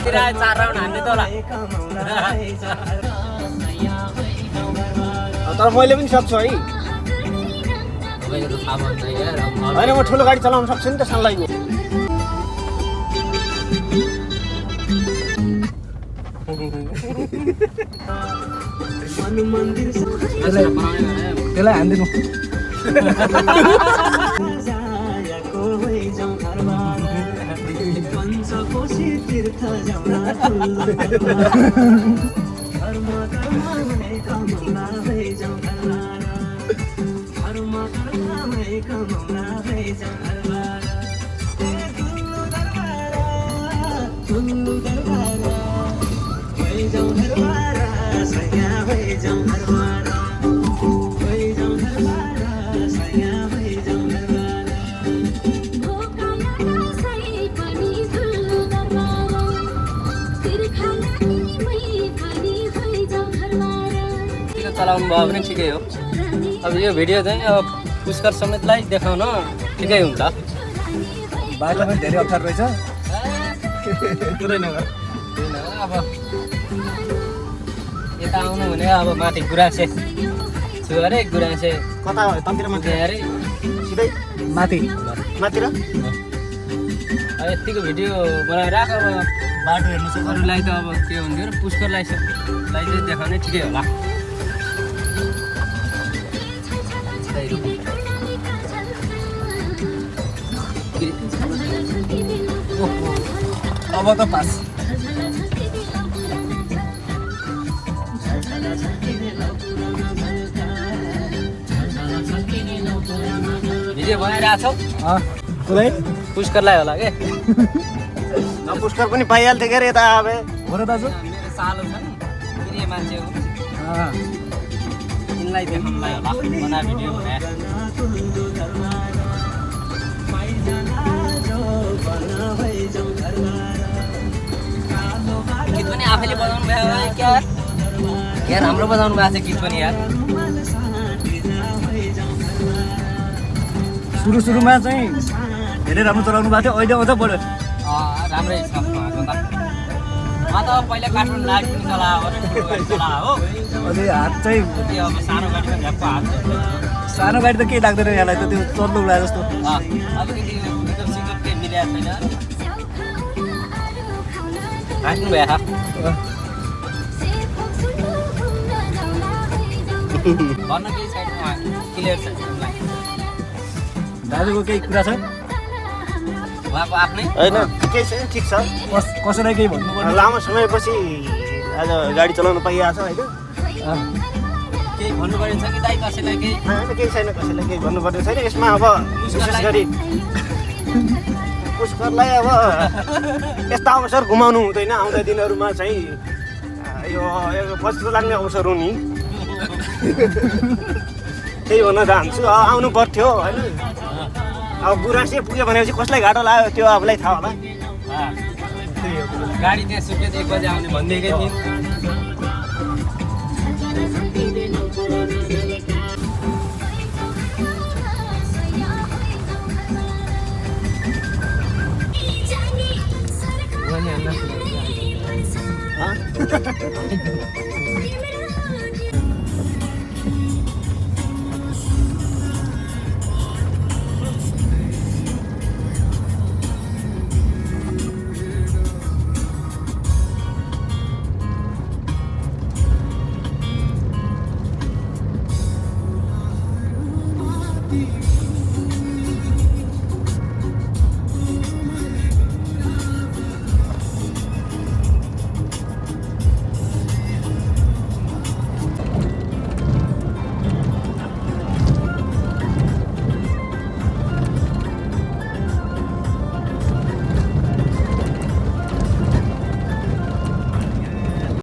किरा 4 राउन्ड हान्ने त होला तर मैले पनि सक्छु है तपाईँको थाहा भन्छ यार होइन म ठुलो गाडी चलाउन सक्छु नि त सानलाइको त्यसलाई हान्दिनु चलाउनु भयो भने ठिकै हो अब यो भिडियो चाहिँ अब पुष्कर समेतलाई देखाउन ठिकै हुन्छ बाटो पनि धेरै अप्ठ्यारो रहेछ पुरै नगर अब यता आउनु भने अब माथि गुराँसे छु अरे गुराँसे कता ततिर माथि अरे सिधै माथि मातिर अब यतिको भिडियो बनाएर अब बाटो हेर्नु सक्छ अरूलाई त अब के हुन्थ्यो र पुष्करलाई चाहिँ देखाउने ठिकै होला अब त पास भिडियो बनाइरहेको छौ पुरै पुष्करलाई होला के पुष्कर पनि पाइहाल्थ्यो के अरे यता अब हो र दाजु मेरो सालो छ नि प्रिय मान्छे हो यिनलाई देखाउनुलाई होला बना भिडियो भने गीत पनि आफैले बजाउनु भयो क्या यार राम्रो बजाउनु भएको छ गीत पनि यार सुरुमा चाहिँ धेरै राम्रो चलाउनु भएको थियो अहिले अझ बढ्यो राम्रै छ उहाँको त म त पहिला काठमाडौँ लाइभ पनि चलायो हो अहिले हात चाहिँ त्यो अब सानो गाडीमा झ्याप्पो हात सानो गाडी त केही लाग्दैन यहाँलाई त त्यो चल्लो उडा जस्तो अलिकति गीत सिङ्गर केही मिलेको छैन हाँस्नु भयो भन्न केही छैन क्लियर छ दाजुको केही कुरा छ उहाँको आफ्नै होइन केही छैन ठिक छ कसैलाई केही भन्नु पर्ने लामो समयपछि आज गाडी चलाउन पाइरहेको छ होइन केही भन्नु पर्ने छ कि दाइ कसैलाई केही होइन केही छैन कसैलाई केही भन्नुपर्ने छैन यसमा अब विशेष गरी पुष्करलाई अब यस्ता अवसर घुमाउनु हुँदैन आउँदा दिनहरूमा चाहिँ यो पछिल्लो लाग्ने अवसर हो नि त्यही भन्न चाहन्छु आउनु पर्थ्यो होइन अब गुराँसे पुग्यो भनेपछि कसलाई घाटो लाग्यो त्यो आफूलाई थाहा होला गाडी त्यहाँ सुत्यो 1 बजे आउने भनिदिएकै थिएँ